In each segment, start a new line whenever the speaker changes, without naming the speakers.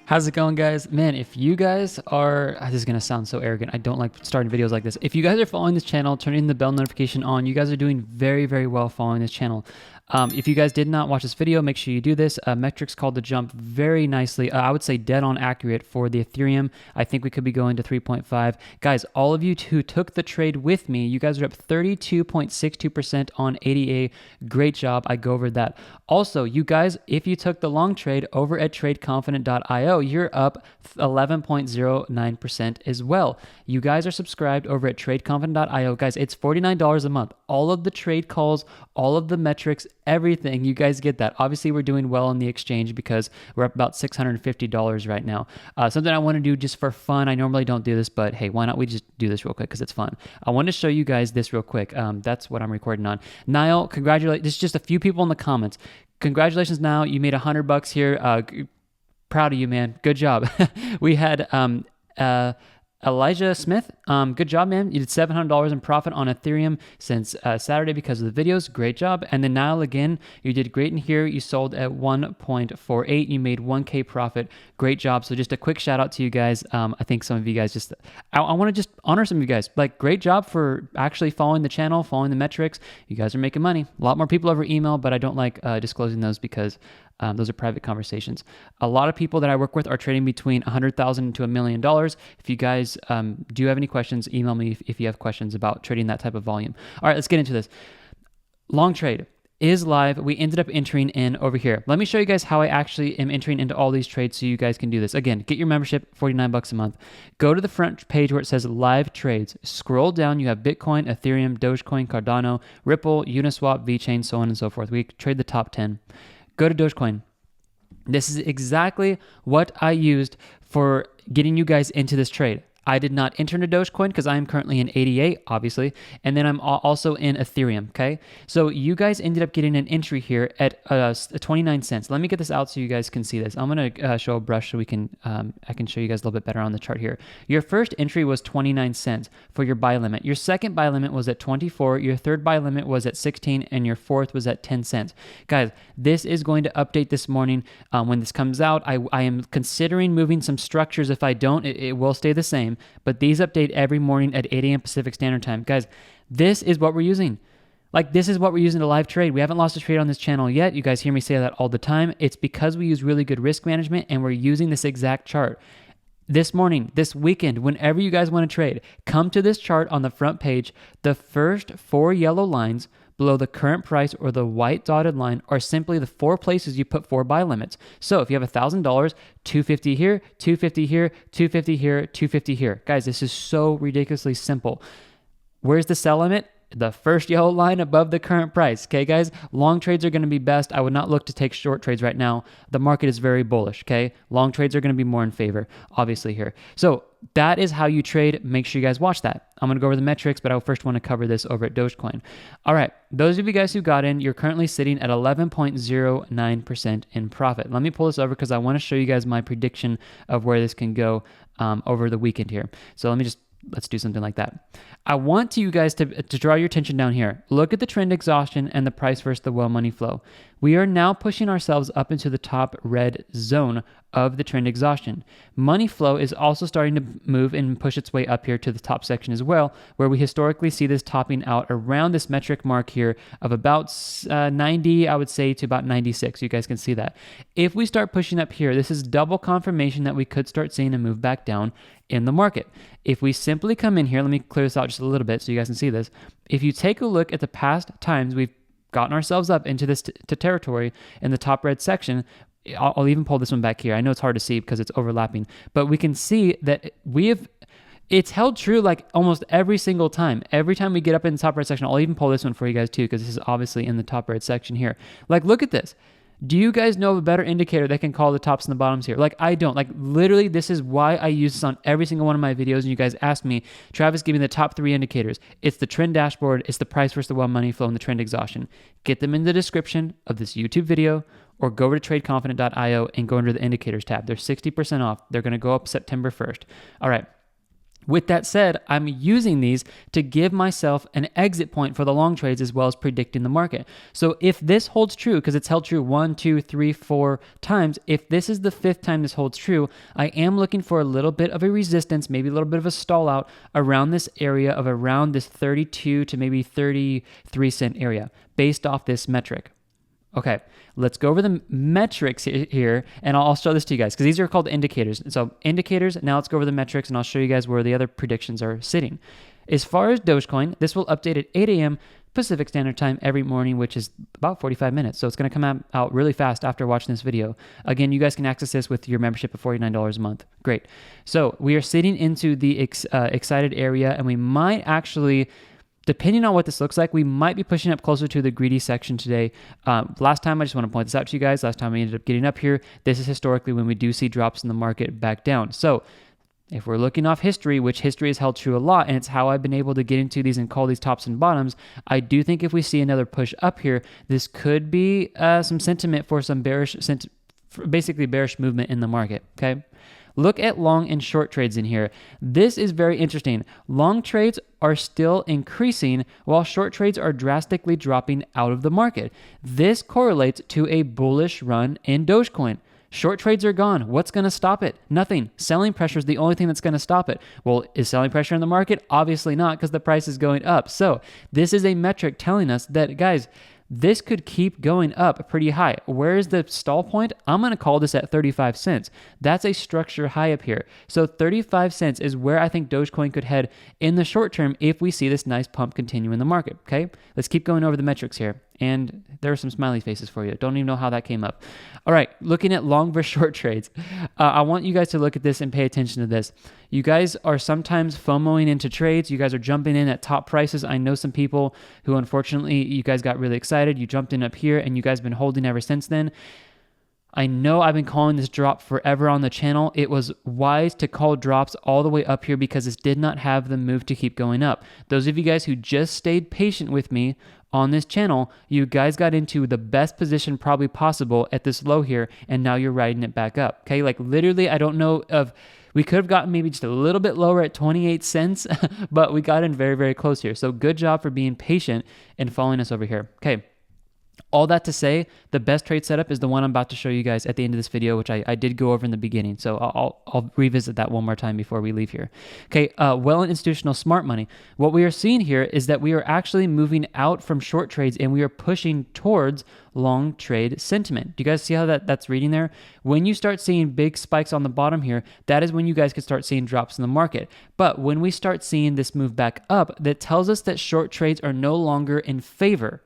How's it going, guys? Man, if you guys are, this is going to sound so arrogant. I don't like starting videos like this. If you guys are following this channel, turning the bell notification on, you guys are doing very, very well following this channel. If you guys did not watch this video, make sure you do this. Metrics called the jump very nicely. I would say dead on accurate for the Ethereum. I think we could be going to 3.5. Guys, all of you who took the trade with me, you guys are up 32.62% on ADA. Great job. I go over that. Also, you guys, if you took the long trade over at tradeconfident.io, you're up 11.09% as well. You guys are subscribed over at tradeconfident.io. Guys, it's $49 a month. All of the trade calls, all of the metrics, everything, you guys get that. Obviously, we're doing well on the exchange because we're up about $650 right now. Something I want to do just for fun. I normally don't do this, but hey, why not we just do this real quick because it's fun. I want to show you guys this real quick. That's what I'm recording on. Niall, congratulations. There's just a few people in the comments. Congratulations, Niall. You made $100 here. Proud of you, man. Good job. We had Elijah Smith. Good job, man. You did $700 in profit on Ethereum since Saturday because of the videos. Great job. And then Niall, again, you did great in here. You sold at 1.48. You made 1K profit. Great job. So just a quick shout out to you guys. I think some of you guys just, I want to just honor some of you guys. Like, great job for actually following the channel, following the metrics. You guys are making money. A lot more people over email, but I don't like disclosing those because those are private conversations. A lot of people that I work with are trading between $100,000 to $1 million. If you guys do have any questions, email me if you have questions about trading that type of volume. All right, let's get into this. Long trade is live. We ended up entering in over here. Let me show you guys how I actually am entering into all these trades so you guys can do this. Again, get your membership, $49 a month. Go to the front page where it says live trades. Scroll down. You have Bitcoin, Ethereum, Dogecoin, Cardano, Ripple, Uniswap, VeChain, so on and so forth. We trade the top 10. Go to Dogecoin. This is exactly what I used for getting you guys into this trade. I did not enter into Dogecoin because I am currently in 88, obviously, and then I'm also in Ethereum, okay? So you guys ended up getting an entry here at 29 cents. Let me get this out so you guys can see this. I'm going to show a brush so we can I can show you guys a little bit better on the chart here. Your first entry was 29 cents for your buy limit. Your second buy limit was at 24. Your third buy limit was at 16, and your fourth was at 10 cents. Guys, this is going to update this morning. When this comes out, I am considering moving some structures. If I don't, it will stay the same. But these update every morning at 8 a.m. Pacific Standard Time. Guys, this is what we're using. Like, this is what we're using to live trade. We haven't lost a trade on this channel yet. You guys hear me say that all the time. It's because we use really good risk management and we're using this exact chart. This morning, this weekend, whenever you guys want to trade, come to this chart on the front page. The first 4 yellow lines below the current price or the white dotted line are simply the 4 places you put 4 buy limits. So if you have $1,000, $250 here, $250 here, $250 here, $250 here. Guys, this is so ridiculously simple. Where's the sell limit? The first yellow line above the current price. Okay, guys? Long trades are going to be best. I would not look to take short trades right now. The market is very bullish, okay? Long trades are going to be more in favor, obviously, here. So that is how you trade. Make sure you guys watch that. I'm going to go over the metrics, but I first want to cover this over at Dogecoin. All right, those of you guys who got in, you're currently sitting at 11.09% in profit. Let me pull this over because I want to show you guys my prediction of where this can go over the weekend here. So let's do something like that. I want you guys to draw your attention down here. Look at the trend exhaustion and the price versus the well money flow. We are now pushing ourselves up into the top red zone of the trend exhaustion. Money flow is also starting to move and push its way up here to the top section as well, where we historically see this topping out around this metric mark here of about 90, I would say, to about 96. You guys can see that. If we start pushing up here, this is double confirmation that we could start seeing a move back down in the market. If we simply come in here, let me clear this out just a little bit so you guys can see this. If you take a look at the past times we've gotten ourselves up into this territory in the top red section, I'll even pull this one back here. I know it's hard to see because it's overlapping, but we can see that it's held true like almost every single time. Every time we get up in the top red section, I'll even pull this one for you guys too because this is obviously in the top red section here. Like, look at this. Do you guys know of a better indicator that can call the tops and the bottoms here? Like, I don't. Like, literally, this is why I use this on every single one of my videos. And you guys asked me, Travis, give me the top 3 indicators. It's the trend dashboard, it's the price versus the well money flow, and the trend exhaustion. Get them in the description of this YouTube video, or go over to tradeconfident.io and go under the indicators tab. They're 60% off. They're going to go up September 1st. All right. With that said, I'm using these to give myself an exit point for the long trades as well as predicting the market. So if this holds true, because it's held true 1, 2, 3, 4 times, if this is the 5th time this holds true, I am looking for a little bit of a resistance, maybe a little bit of a stall out around this area of around this 32 to maybe 33 cent area based off this metric. Okay, let's go over the metrics here, and I'll show this to you guys because these are called indicators. So indicators, now let's go over the metrics, and I'll show you guys where the other predictions are sitting. As far as Dogecoin, this will update at 8 a.m. Pacific Standard Time every morning, which is about 45 minutes. So it's going to come out really fast after watching this video. Again, you guys can access this with your membership of $49 a month. Great. So we are sitting into the excited area, and we might actually, depending on what this looks like, we might be pushing up closer to the greedy section today. Last time, I just want to point this out to you guys, last time we ended up getting up here, this is historically when we do see drops in the market back down. So if we're looking off history, which history has held true a lot, and it's how I've been able to get into these and call these tops and bottoms, I do think if we see another push up here, this could be some sentiment for some basically bearish movement in the market, okay? Look at long and short trades in here. This is very interesting. Long trades are still increasing while short trades are drastically dropping out of the market. This correlates to a bullish run in Dogecoin. Short trades are gone. What's going to stop it? Nothing. Selling pressure is the only thing that's going to stop it. Well, is selling pressure in the market? Obviously not, because the price is going up. So this is a metric telling us that, guys, this could keep going up pretty high. Where is the stall point? I'm going to call this at 35 cents. That's a structure high up here. So 35 cents is where I think Dogecoin could head in the short term if we see this nice pump continue in the market, okay? Let's keep going over the metrics here. And there are some smiley faces for you. Don't even know how that came up. All right, looking at long versus short trades. I want you guys to look at this and pay attention to this. You guys are sometimes FOMOing into trades. You guys are jumping in at top prices. I know some people who, unfortunately, you guys got really excited. You jumped in up here, and you guys have been holding ever since then. I know I've been calling this drop forever on the channel. It was wise to call drops all the way up here because this did not have the move to keep going up. Those of you guys who just stayed patient with me on this channel, you guys got into the best position probably possible at this low here, and now you're riding it back up, okay? Like literally, I don't know of, we could have gotten maybe just a little bit lower at 28 cents, but we got in very, very close here. So good job for being patient and following us over here, okay? All that to say, the best trade setup is the one I'm about to show you guys at the end of this video, which I did go over in the beginning. So I'll revisit that one more time before we leave here. Okay, well and institutional smart money. What we are seeing here is that we are actually moving out from short trades and we are pushing towards long trade sentiment. Do you guys see how that's reading there? When you start seeing big spikes on the bottom here, that is when you guys could start seeing drops in the market. But when we start seeing this move back up, that tells us that short trades are no longer in favor.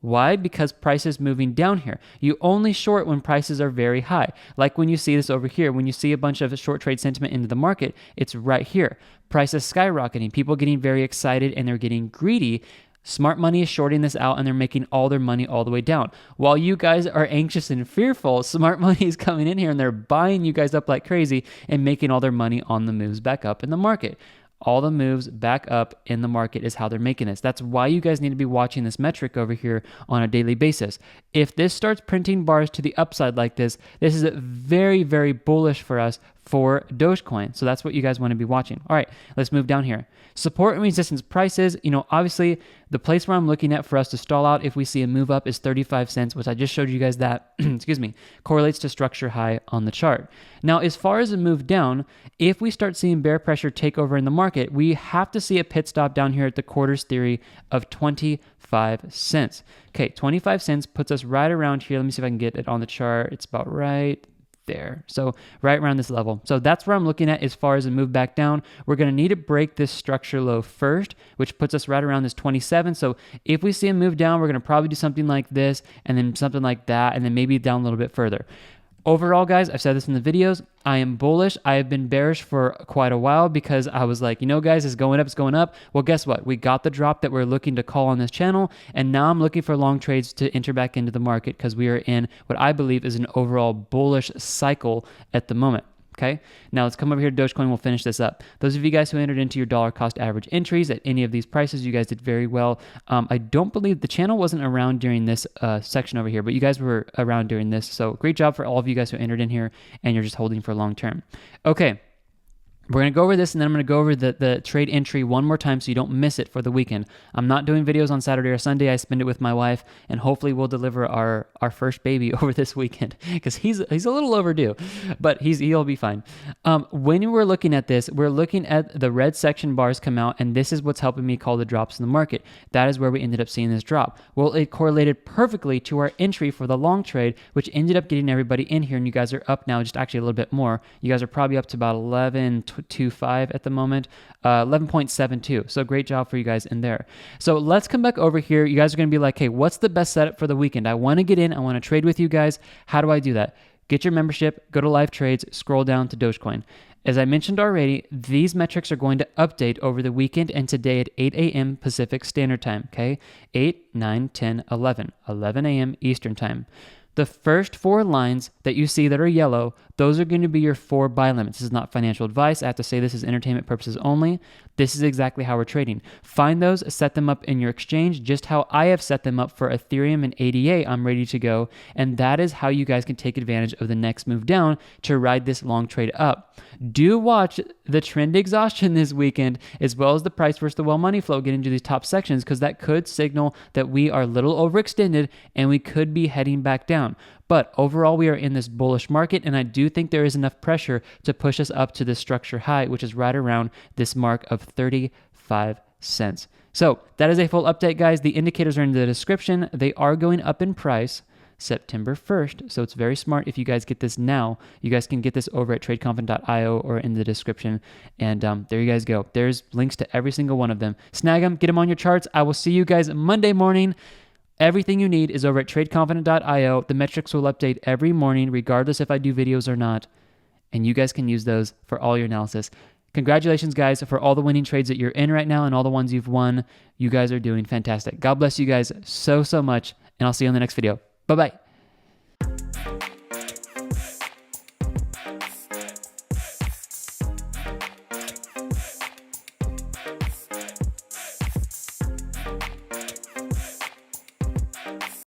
Why? Because price is moving down here. You only short when prices are very high. Like when you see this over here, when you see a bunch of short trade sentiment into the market, it's right here. Price is skyrocketing, people getting very excited and they're getting greedy. Smart money is shorting this out and they're making all their money all the way down. While you guys are anxious and fearful, smart money is coming in here and they're buying you guys up like crazy and making all their money on the moves back up in the market. All the moves back up in the market is how they're making this. That's why you guys need to be watching this metric over here on a daily basis. If this starts printing bars to the upside like this is very, very bullish for us for Dogecoin. So that's what you guys want to be watching. All right, let's move down here. Support and resistance prices, obviously the place where I'm looking at for us to stall out if we see a move up is 35 cents, which I just showed you guys that, excuse me, correlates to structure high on the chart. Now, as far as a move down, if we start seeing bear pressure take over in the market, we have to see a pit stop down here at the quarters theory of 25 cents. Okay, 25 cents puts us right around here. Let me see if I can get it on the chart. It's about right there. So right around this level. So that's where I'm looking at as far as a move back down. We're going to need to break this structure low first, which puts us right around this 27. So if we see a move down, we're going to probably do something like this and then something like that, and then maybe down a little bit further. Overall, guys, I've said this in the videos, I am bullish. I have been bearish for quite a while because I was like, guys, it's going up, it's going up. Well, guess what? We got the drop that we're looking to call on this channel, and now I'm looking for long trades to enter back into the market because we are in what I believe is an overall bullish cycle at the moment. Okay, now let's come over here to Dogecoin. We'll finish this up. Those of you guys who entered into your dollar cost average entries at any of these prices, you guys did very well. I don't believe the channel wasn't around during this section over here, but you guys were around during this. So great job for all of you guys who entered in here and you're just holding for long term. Okay. We're going to go over this, and then I'm going to go over the trade entry one more time so you don't miss it for the weekend. I'm not doing videos on Saturday or Sunday. I spend it with my wife, and hopefully we'll deliver our first baby over this weekend because he's a little overdue, but he'll be fine. When we're looking at this, we're looking at the red section bars come out, and this is what's helping me call the drops in the market. That is where we ended up seeing this drop. Well, it correlated perfectly to our entry for the long trade, which ended up getting everybody in here, and you guys are up now just actually a little bit more. You guys are probably up to about 11.25 at the moment, 11.72. So great job for you guys in there. So let's come back over here. You guys are going to be like, hey, what's the best setup for the weekend? I want to get in. I want to trade with you guys. How do I do that? Get your membership, go to live trades, scroll down to Dogecoin. As I mentioned already, these metrics are going to update over the weekend and today at 8 a.m. Pacific Standard Time, okay? 8, 9, 10, 11, 11 a.m. Eastern Time. The first 4 lines that you see that are yellow, those are going to be your 4 buy limits. This is not financial advice. I have to say this is entertainment purposes only. This is exactly how we're trading. Find those, set them up in your exchange, just how I have set them up for Ethereum and ADA. I'm ready to go. And that is how you guys can take advantage of the next move down to ride this long trade up. Do watch the trend exhaustion this weekend, as well as the price versus the well money flow get into these top sections, because that could signal that we are a little overextended and we could be heading back down. But overall, we are in this bullish market, and I do think there is enough pressure to push us up to this structure high, which is right around this mark of 35 cents. So that is a full update, guys. The indicators are in the description. They are going up in price September 1st. So it's very smart if you guys get this now. You guys can get this over at tradeconfident.io or in the description. And there you guys go. There's links to every single one of them. Snag them, get them on your charts. I will see you guys Monday morning. Everything you need is over at tradeconfident.io. The metrics will update every morning, regardless if I do videos or not. And you guys can use those for all your analysis. Congratulations, guys, for all the winning trades that you're in right now and all the ones you've won. You guys are doing fantastic. God bless you guys so much, and I'll see you on the next video. Bye-bye.